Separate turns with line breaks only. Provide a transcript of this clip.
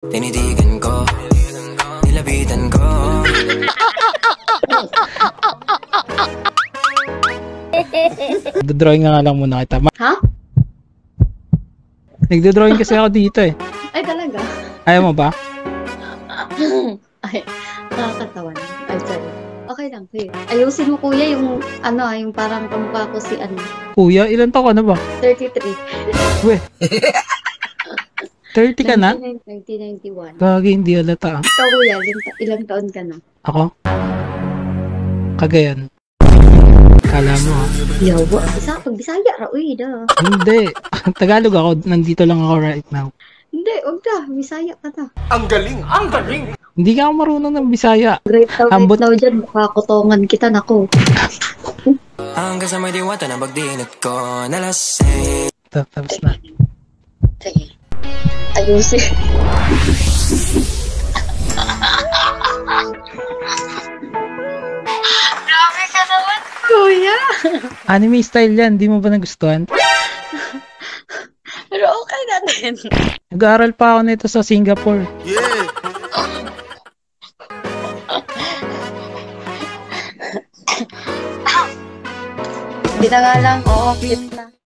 Tinitigan ko, nilapitan ko.
Nagdo-drawing nga lang muna kita.
Ha?
Nagdo-drawing kasi ako dito eh.
Ay, talaga?
Ayaw mo ba?
Ay, nakakatawan. Ay, sorry. Okay lang, sige. Ayusin mo, kuya, yung, yung parang kamukha ko si,
Kuya, ilan taon ka na ba?
33.
Weh. 30 ka na?
1991.
Gagi, hindi halata.
Ikaw, kuya, ilang taon ka na?
Ako? Cagayan. Kala mo ha?
Yawa. Pag Bisaya, raoy, da.
Hindi. Tagalog ako. Nandito lang ako right now.
Hindi, huwag na. Bisaya ka na.
Ang galing! Ang galing!
Hindi ka ako marunong ng Bisaya.
Great
Ambot.
now dyan. Makakotongan kita, nako.
Hanggang sa may diwata na pagdinat ko nalasing.
Tapos na.
Sige. Ayusin. Grabe ka naman, kuya.
Anime style yan. Di mo ba nagustuhan?
Pero okay na din.
Nag-aaral pa ako nito sa Singapore.
Yeah!
Hindi na nga lang, oo, cute